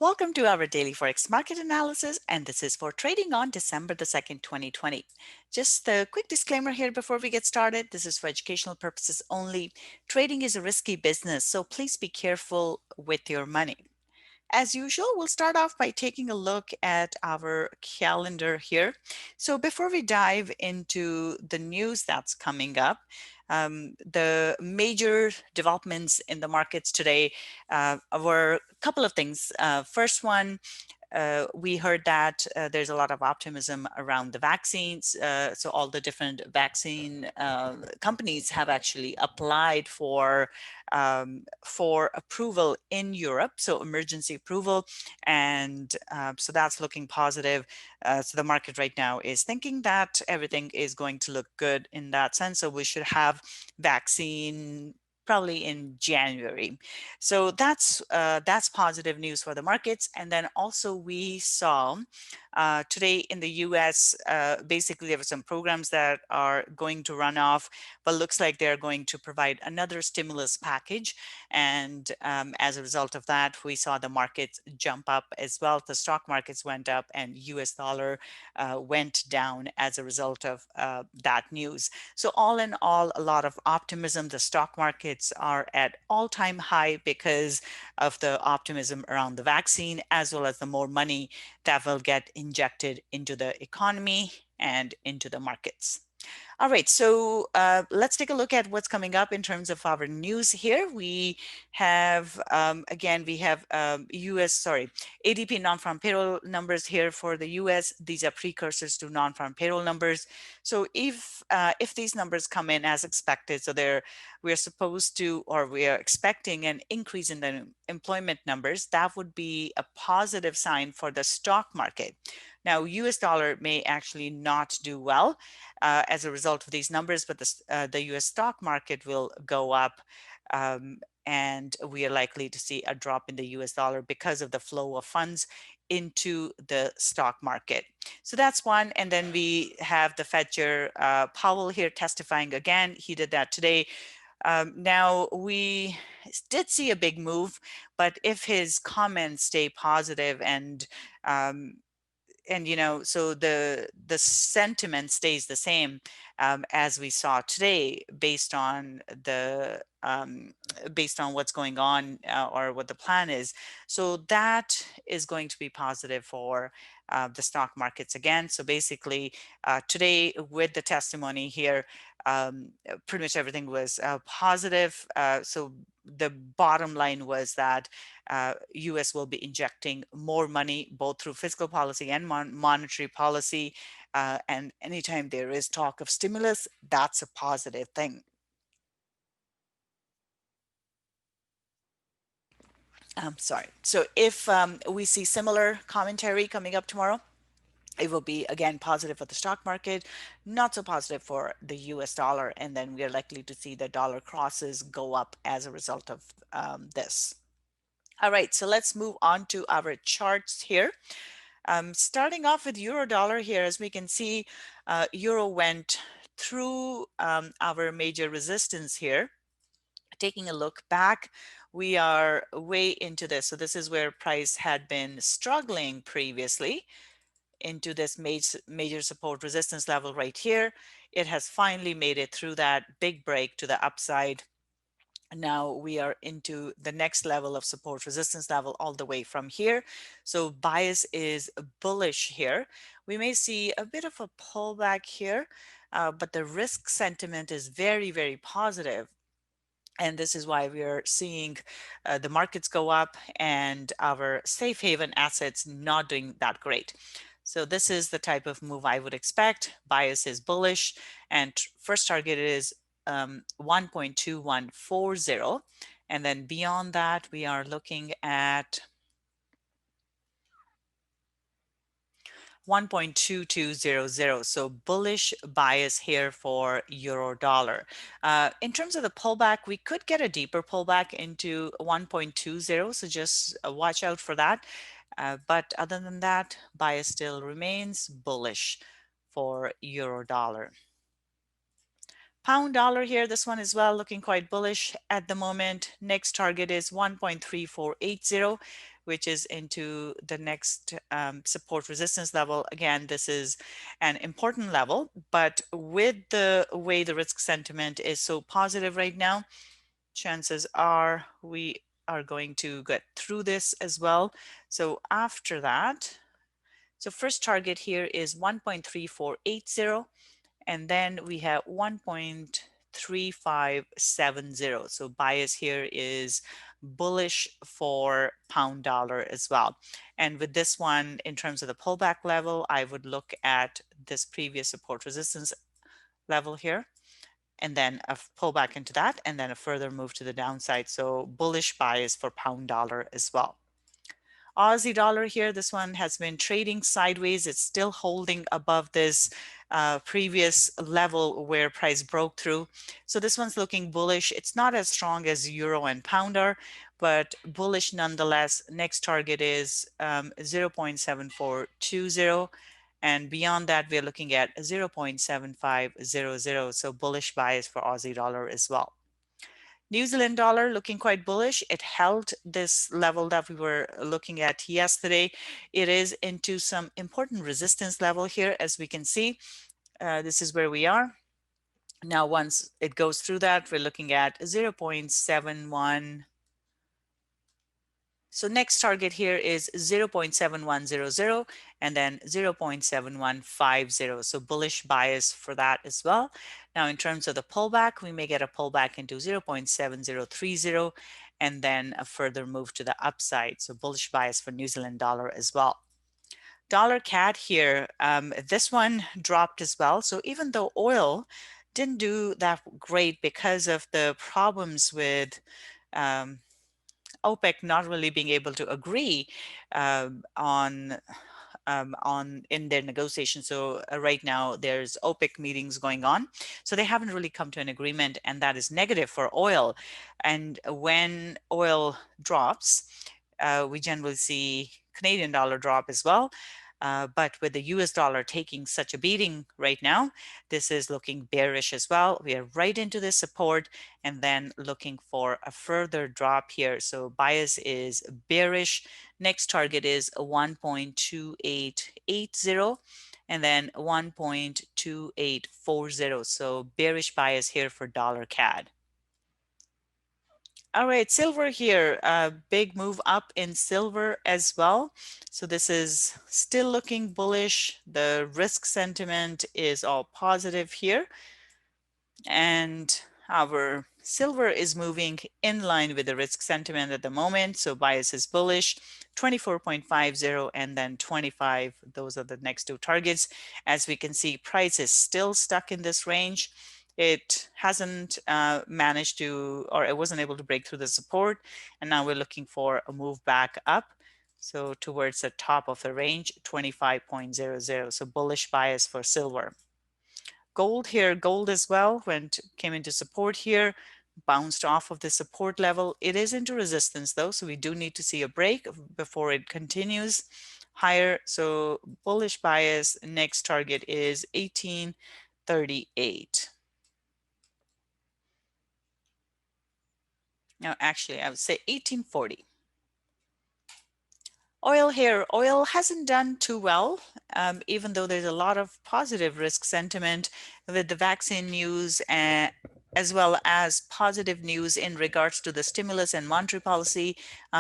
Welcome to our daily Forex market analysis, and this is for trading on December the 2nd, 2020. Just a quick disclaimer here before we get started. This is for educational purposes only. Trading is a risky business, so please be careful with your money. As usual, we'll start off by taking a look at our calendar here. So before we dive into the news that's coming up, the major developments in the markets today were a couple of things. First one, we heard that there's a lot of optimism around the vaccines. So all the different vaccine companies have actually applied for approval in Europe, so emergency approval, and so that's looking positive. So the market right now is thinking that everything is going to look good in that sense. So we should have vaccine probably in January. So that's positive news for the markets. And then also we saw today in the US, basically there were some programs that are going to run off, but looks like they're going to provide another stimulus package. And as a result of that, we saw the markets jump up as well. The stock markets went up and US dollar went down as a result of that news. So all in all, a lot of optimism. The stock markets are at all-time high because of the optimism around the vaccine, as well as the more money that will get injected into the economy and into the markets. All right, so let's take a look at what's coming up in terms of our news here. We have, again, we have ADP non-farm payroll numbers here for the US. These are precursors to non-farm payroll numbers. So if these numbers come in as expected, so we're supposed to, or we are expecting an increase in the employment numbers, that would be a positive sign for the stock market. Now, US dollar may actually not do well as a result of these numbers, but the US stock market will go up, and we are likely to see a drop in the US dollar because of the flow of funds into the stock market. So that's one. And then we have the Fed Chair Powell here testifying again. He did that today. Now, we did see a big move, but if his comments stay positive and so the sentiment stays the same as we saw today, based on what's going on or what the plan is. So that is going to be positive for the stock markets again. So basically today with the testimony here, pretty much everything was positive. So the bottom line was that US will be injecting more money both through fiscal policy and monetary policy. And anytime there is talk of stimulus, that's a positive thing. Sorry. So if we see similar commentary coming up tomorrow, it will be again positive for the stock market, not so positive for the US dollar, and then we are likely to see the dollar crosses go up as a result of this. All right, so let's move on to our charts here. Starting off with euro dollar here, as we can see, euro went through our major resistance here. Taking a look back, we are way into this. So this is where price had been struggling previously, into this major support resistance level right here. It has finally made it through that big break to the upside. Now we are into the next level of support resistance level all the way from here. So bias is bullish here. We may see a bit of a pullback here, but the risk sentiment is very, very positive. And this is why we are seeing the markets go up and our safe haven assets not doing that great. So this is the type of move I would expect. Bias is bullish, and first target is 1.2140. And then beyond that, we are looking at 1.2200. So bullish bias here for euro dollar. In terms of the pullback, we could get a deeper pullback into 1.20. So just watch out for that. But other than that, bias still remains bullish for euro dollar. Pound dollar here, this one as well looking quite bullish at the moment. Next target is 1.3480. which is into the next support resistance level. Again, this is an important level, but with the way the risk sentiment is so positive right now, chances are we are going to get through this as well. So after that, so first target here is 1.3480, and then we have 1.3570. So bias here is bullish for pound dollar as well. And with this one, in terms of the pullback level, I would look at this previous support resistance level here, and then a pullback into that, and then a further move to the downside. So bullish bias for pound dollar as well. Aussie dollar here, this one has been trading sideways. It's still holding above this previous level where price broke through. So this one's looking bullish. It's not as strong as euro and pound are, but bullish nonetheless. Next target is 0.7420. And beyond that, we're looking at 0.7500. So bullish bias for Aussie dollar as well. New Zealand dollar looking quite bullish. It held this level that we were looking at yesterday. It is into some important resistance level here, as we can see. This is where we are. Now, once it goes through that, we're looking at 0.71. So next target here is 0.7100 and then 0.7150. So bullish bias for that as well. Now in terms of the pullback, we may get a pullback into 0.7030 and then a further move to the upside. So bullish bias for New Zealand dollar as well. Dollar CAD here, this one dropped as well. So even though oil didn't do that great because of the problems with OPEC not really being able to agree on in their negotiations. So right now there's OPEC meetings going on. So they haven't really come to an agreement, and that is negative for oil. And when oil drops, we generally see Canadian dollar drop as well. But with the US dollar taking such a beating right now, this is looking bearish as well. We are right into this support and then looking for a further drop here. So bias is bearish. Next target is 1.2880 and then 1.2840. So bearish bias here for dollar CAD. All right, silver here, a big move up in silver as well. So this is still looking bullish. The risk sentiment is all positive here. And our silver is moving in line with the risk sentiment at the moment. So bias is bullish, 24.50 and then 25. Those are the next two targets. As we can see, price is still stuck in this range. It hasn't managed to, or it wasn't able to break through the support. And now we're looking for a move back up. So towards the top of the range, 25.00. So bullish bias for silver. Gold here, gold as well, came into support here, bounced off of the support level. It is into resistance though, so we do need to see a break before it continues higher. So bullish bias, next target is 1838. Now, actually, I would say 1840. Oil here, oil hasn't done too well, even though there's a lot of positive risk sentiment with the vaccine news as well as positive news in regards to the stimulus and monetary policy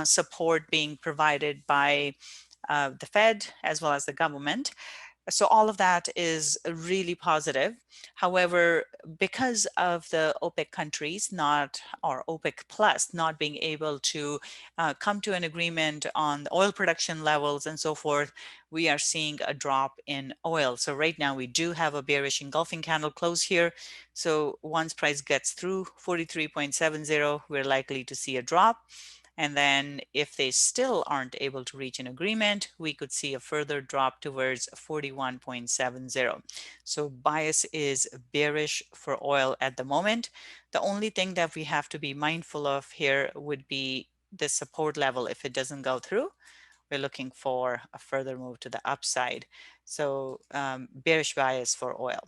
support being provided by the Fed as well as the government. So all of that is really positive. However, because of the OPEC countries or OPEC plus not being able to come to an agreement on the oil production levels and so forth, we are seeing a drop in oil. So right now we do have a bearish engulfing candle close here. So once price gets through 43.70, we're likely to see a drop. And then if they still aren't able to reach an agreement, we could see a further drop towards 41.70. So bias is bearish for oil at the moment. The only thing that we have to be mindful of here would be the support level. If it doesn't go through, we're looking for a further move to the upside. So bearish bias for oil.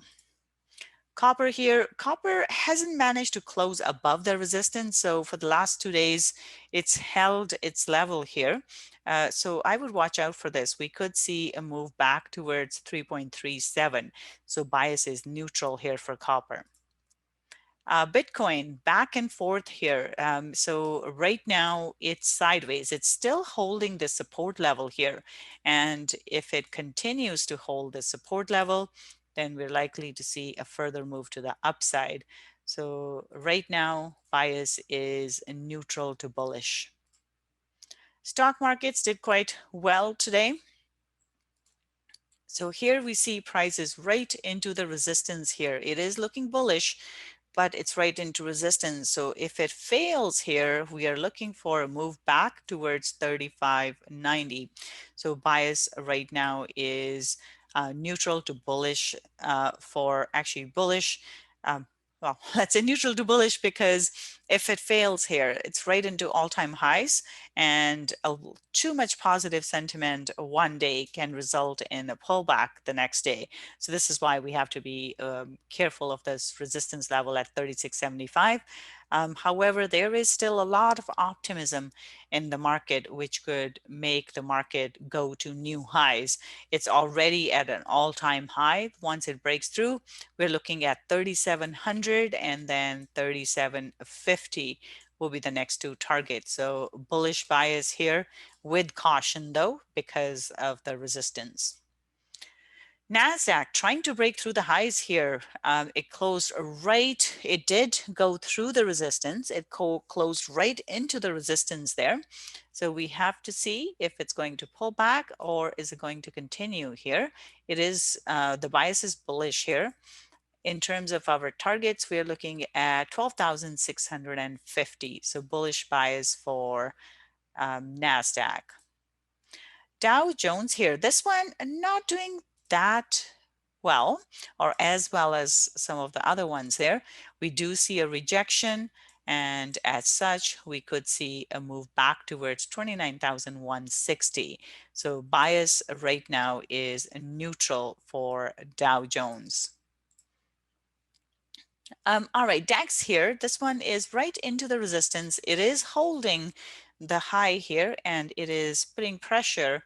Copper here, copper hasn't managed to close above the resistance. So for the last 2 days, it's held its level here. So I would watch out for this. We could see a move back towards 3.37. So bias is neutral here for copper. Bitcoin back and forth here. So right now it's sideways. It's still holding the support level here. And if it continues to hold the support level, then we're likely to see a further move to the upside. So right now bias is neutral to bullish. Stock markets did quite well today. So here we see prices right into the resistance here. It is looking bullish, but it's right into resistance. So if it fails here, we are looking for a move back towards 35.90. So bias right now is neutral to bullish for actually bullish. Well, let's say neutral to bullish because if it fails here, it's right into all-time highs, and too much positive sentiment one day can result in a pullback the next day. So this is why we have to be careful of this resistance level at 36.75. However, there is still a lot of optimism in the market, which could make the market go to new highs. It's already at an all-time high. Once it breaks through, we're looking at 3,700 and then 3,750 will be the next two targets. So bullish bias here with caution though, because of the resistance. Nasdaq trying to break through the highs here. It closed right. It did go through the resistance. It closed right into the resistance there. So we have to see if it's going to pull back or is it going to continue here. It is the bias is bullish here. In terms of our targets, we are looking at 12,650. So bullish bias for Nasdaq. Dow Jones here, this one not doing that well, or as well as some of the other ones there. We do see a rejection, and as such, we could see a move back towards 29,160. So bias right now is neutral for Dow Jones. All right, DAX here, this one is right into the resistance. It is holding the high here, and it is putting pressure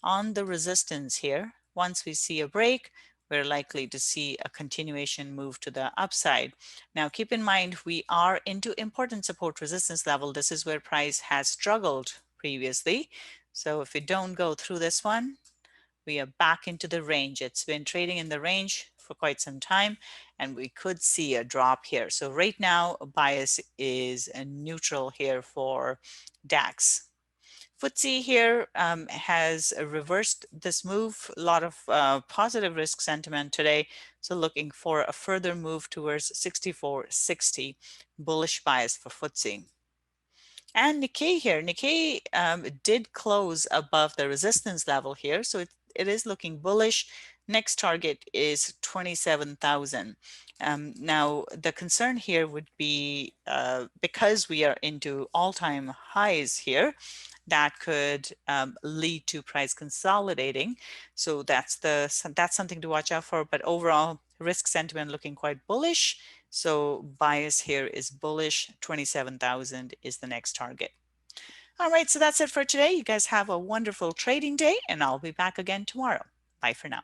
on the resistance here. Once we see a break, we're likely to see a continuation move to the upside. Now, keep in mind, we are into important support resistance level. This is where price has struggled previously. So if we don't go through this one, we are back into the range. It's been trading in the range for quite some time, and we could see a drop here. So right now, bias is neutral here for DAX. FTSE here has reversed this move. A lot of positive risk sentiment today. So looking for a further move towards 64.60, bullish bias for FTSE. And Nikkei here, Nikkei did close above the resistance level here. So it is looking bullish. Next target is 27,000. Now, the concern here would be because we are into all-time highs here, that could lead to price consolidating. So that's something to watch out for. But overall, risk sentiment looking quite bullish. So bias here is bullish. 27,000 is the next target. All right, so that's it for today. You guys have a wonderful trading day, and I'll be back again tomorrow. Bye for now.